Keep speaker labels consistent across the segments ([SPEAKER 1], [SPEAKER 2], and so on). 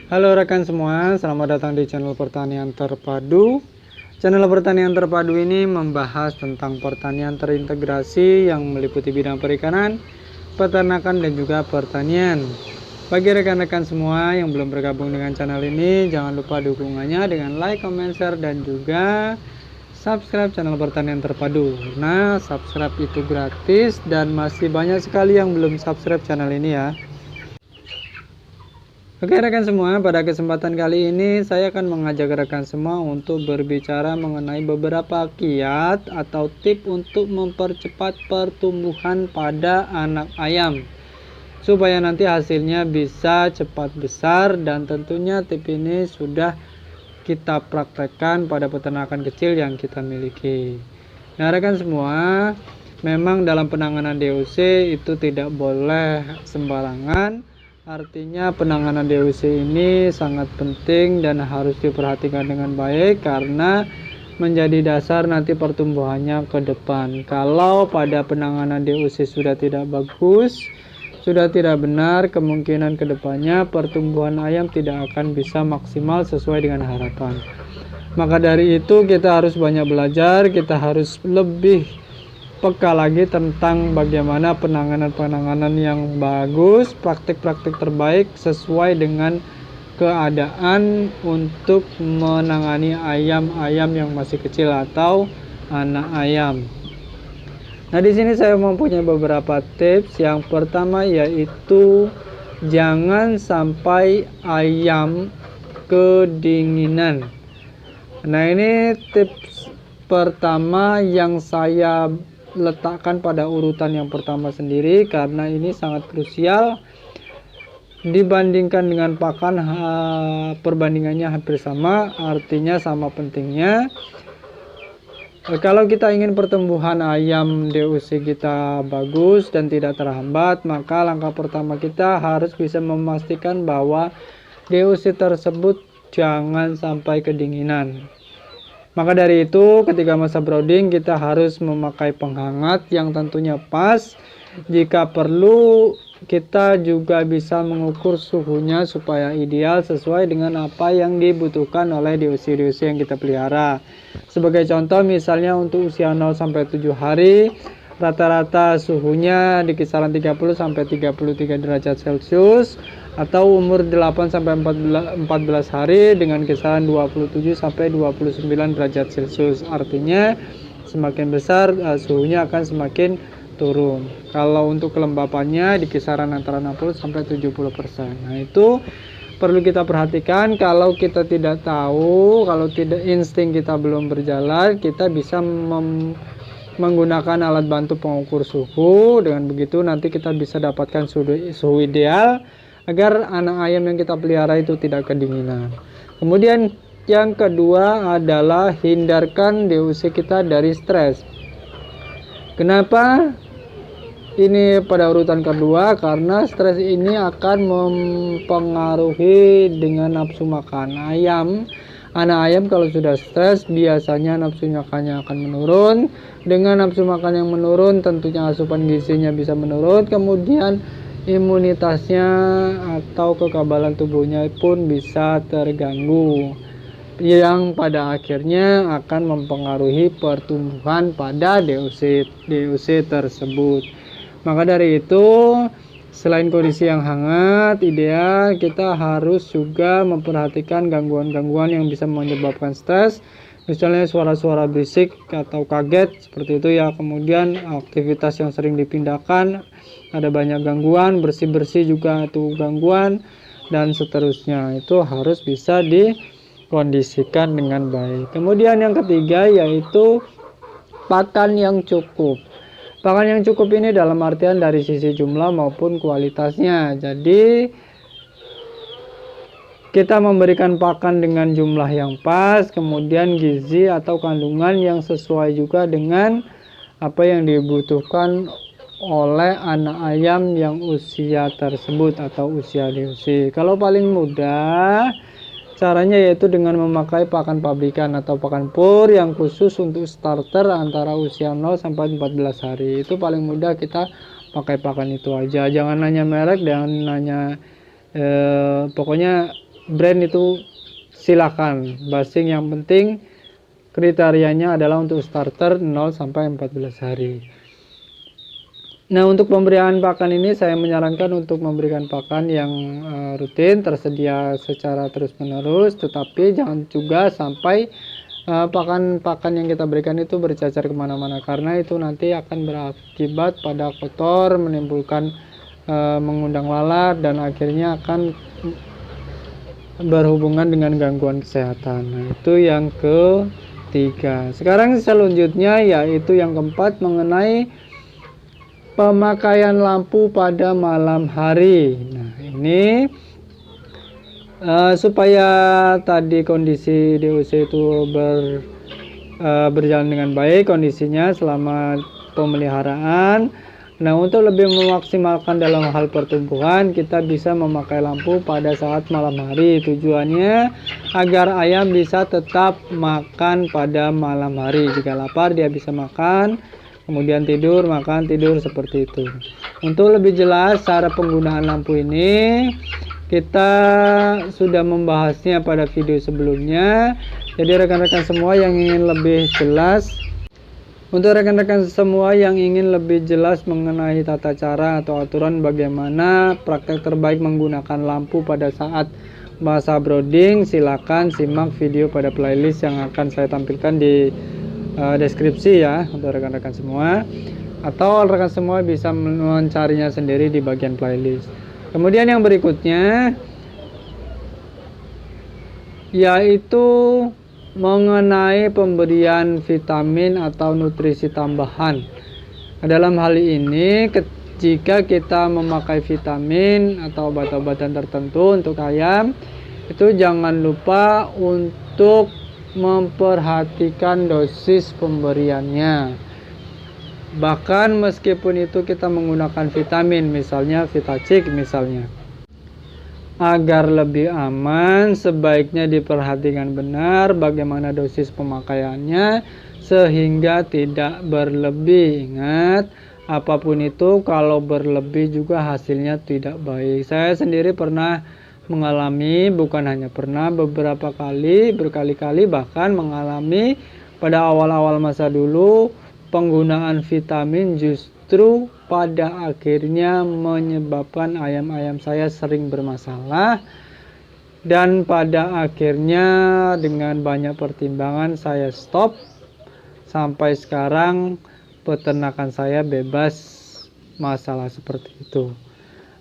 [SPEAKER 1] Halo rekan semua, selamat datang di channel Pertanian Terpadu. Channel Pertanian Terpadu ini membahas tentang pertanian terintegrasi yang meliputi bidang perikanan, peternakan, dan juga pertanian. Bagi rekan-rekan semua yang belum bergabung dengan channel ini, jangan lupa dukungannya dengan like, comment, share, dan juga subscribe channel Pertanian Terpadu. Nah, subscribe itu gratis dan masih banyak sekali yang belum subscribe channel ini ya. Oke rekan semua, pada kesempatan kali ini saya akan mengajak rekan semua untuk berbicara mengenai beberapa kiat atau tip untuk mempercepat pertumbuhan pada anak ayam supaya nanti hasilnya bisa cepat besar, dan tentunya tip ini sudah kita praktekkan pada peternakan kecil yang kita miliki. Nah rekan semua, memang dalam penanganan DOC itu tidak boleh sembarangan. Artinya penanganan DOC ini sangat penting dan harus diperhatikan dengan baik karena menjadi dasar nanti pertumbuhannya ke depan. Kalau pada penanganan DOC sudah tidak bagus, sudah tidak benar, kemungkinan ke depannya pertumbuhan ayam tidak akan bisa maksimal sesuai dengan harapan. Maka dari itu kita harus banyak belajar, kita harus lebih peka lagi tentang bagaimana penanganan yang bagus, praktik-praktik terbaik sesuai dengan keadaan untuk menangani ayam-ayam yang masih kecil atau anak ayam. Nah, di sini saya mempunyai beberapa tips. Yang pertama yaitu jangan sampai ayam kedinginan. Nah, ini tips pertama yang saya letakkan pada urutan yang pertama sendiri karena ini sangat krusial dibandingkan dengan pakan. Perbandingannya hampir sama, artinya sama pentingnya. Kalau kita ingin pertumbuhan ayam DOC kita bagus dan tidak terhambat, maka langkah pertama kita harus bisa memastikan bahwa DOC tersebut jangan sampai kedinginan. Maka dari itu ketika masa brooding kita harus memakai penghangat yang tentunya pas. Jika perlu kita juga bisa mengukur suhunya supaya ideal sesuai dengan apa yang dibutuhkan oleh DOC yang kita pelihara. Sebagai contoh misalnya untuk usia 0 sampai 7 hari rata-rata suhunya di kisaran 30 sampai 33 derajat Celcius, atau umur 8 sampai 14 hari dengan kisaran 27 sampai 29 derajat Celcius. Artinya semakin besar suhunya akan semakin turun. Kalau untuk kelembapannya di kisaran antara 60 sampai 70%. Nah, itu perlu kita perhatikan. Kalau kita tidak tahu, kalau tidak, insting kita belum berjalan, kita bisa menggunakan alat bantu pengukur suhu. Dengan begitu nanti kita bisa dapatkan suhu ideal agar anak ayam yang kita pelihara itu tidak kedinginan. Kemudian yang kedua adalah hindarkan DOC kita dari stres. Kenapa ini pada urutan kedua? Karena stres ini akan mempengaruhi dengan nafsu makan ayam. Anak ayam kalau sudah stres biasanya nafsu makannya akan menurun. Dengan nafsu makan yang menurun tentunya asupan gizinya bisa menurun, kemudian imunitasnya atau kekebalan tubuhnya pun bisa terganggu, yang pada akhirnya akan mempengaruhi pertumbuhan pada DOC tersebut. Maka dari itu, selain kondisi yang hangat ideal, kita harus juga memperhatikan gangguan-gangguan yang bisa menyebabkan stres. Misalnya suara-suara berisik atau kaget seperti itu ya. Kemudian aktivitas yang sering dipindahkan, ada banyak gangguan, bersih-bersih juga itu gangguan, dan seterusnya. Itu harus bisa dikondisikan dengan baik. Kemudian yang ketiga yaitu pakan yang cukup. Pakan yang cukup ini dalam artian dari sisi jumlah maupun kualitasnya. Jadi kita memberikan pakan dengan jumlah yang pas, kemudian gizi atau kandungan yang sesuai juga dengan apa yang dibutuhkan oleh anak ayam yang usia tersebut atau usia DOC. Kalau paling mudah caranya yaitu dengan memakai pakan pabrikan atau pakan pur yang khusus untuk starter antara usia 0 sampai 14 hari. Itu paling mudah kita pakai pakan itu aja. Jangan nanya merek, jangan nanya pokoknya brand itu silakan. Basing yang penting kriterianya adalah untuk starter 0 sampai 14 hari. Nah, untuk pemberian pakan ini saya menyarankan untuk memberikan pakan yang rutin, tersedia secara terus-menerus, tetapi jangan juga sampai pakan-pakan yang kita berikan itu bercacar kemana-mana, karena itu nanti akan berakibat pada kotor, menimbulkan mengundang lalat, dan akhirnya akan berhubungan dengan gangguan kesehatan. Nah, itu yang ketiga. Sekarang selanjutnya yaitu yang keempat, mengenai pemakaian lampu pada malam hari. Nah, ini supaya tadi kondisi DOC itu berjalan dengan baik kondisinya selama pemeliharaan. Nah, untuk lebih memaksimalkan dalam hal pertumbuhan, kita bisa memakai lampu pada saat malam hari. Tujuannya agar ayam bisa tetap makan pada malam hari. Jika lapar dia bisa makan, kemudian tidur, makan, tidur, seperti itu. Untuk lebih jelas cara penggunaan lampu ini, kita sudah membahasnya pada video sebelumnya. Jadi rekan-rekan semua yang ingin lebih jelas, untuk rekan-rekan semua yang ingin lebih jelas mengenai tata cara atau aturan bagaimana praktek terbaik menggunakan lampu pada saat masa brooding, silakan simak video pada playlist yang akan saya tampilkan di deskripsi ya, untuk rekan-rekan semua, atau rekan semua bisa mencarinya sendiri di bagian playlist. Kemudian yang berikutnya yaitu mengenai pemberian vitamin atau nutrisi tambahan. Dalam hal ini, jika kita memakai vitamin atau obat-obatan tertentu untuk ayam, itu jangan lupa untuk memperhatikan dosis pemberiannya. Bahkan meskipun itu kita menggunakan vitamin, misalnya Vitacik misalnya, agar lebih aman sebaiknya diperhatikan benar bagaimana dosis pemakaiannya sehingga tidak berlebih. Ingat, apapun itu kalau berlebih juga hasilnya tidak baik. Saya sendiri pernah mengalami, bukan hanya pernah, beberapa kali, berkali-kali bahkan mengalami pada awal-awal masa dulu, penggunaan vitamin justru pada akhirnya menyebabkan ayam-ayam saya sering bermasalah, dan pada akhirnya dengan banyak pertimbangan saya stop. Sampai sekarang peternakan saya bebas masalah seperti itu.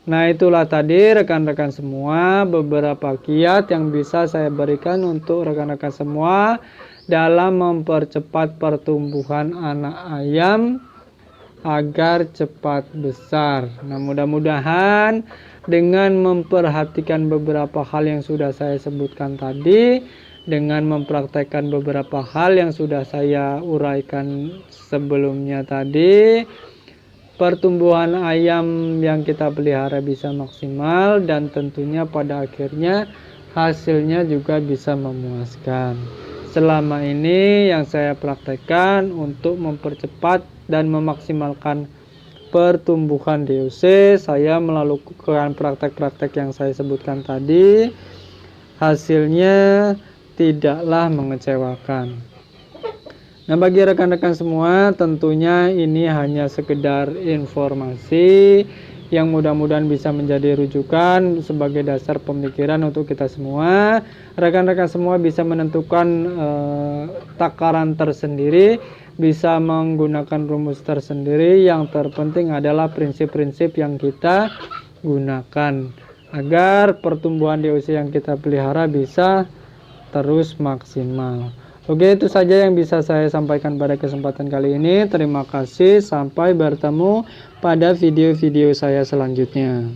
[SPEAKER 1] Nah, itulah tadi rekan-rekan semua beberapa kiat yang bisa saya berikan untuk rekan-rekan semua dalam mempercepat pertumbuhan anak ayam agar cepat besar. Nah, mudah-mudahan dengan memperhatikan beberapa hal yang sudah saya sebutkan tadi, dengan mempraktekkan beberapa hal yang sudah saya uraikan sebelumnya tadi, pertumbuhan ayam yang kita pelihara bisa maksimal, dan tentunya pada akhirnya hasilnya juga bisa memuaskan. Selama ini yang saya praktekkan untuk mempercepat dan memaksimalkan pertumbuhan DOC, saya melakukan praktek-praktek yang saya sebutkan tadi, hasilnya tidaklah mengecewakan. Nah, bagi rekan-rekan semua, tentunya ini hanya sekedar informasi yang mudah-mudahan bisa menjadi rujukan sebagai dasar pemikiran untuk kita semua. Rekan-rekan semua bisa menentukan takaran tersendiri, bisa menggunakan rumus tersendiri. Yang terpenting adalah prinsip-prinsip yang kita gunakan agar pertumbuhan DOC yang kita pelihara bisa terus maksimal. Oke, itu saja yang bisa saya sampaikan pada kesempatan kali ini. Terima kasih, sampai bertemu pada video-video saya selanjutnya.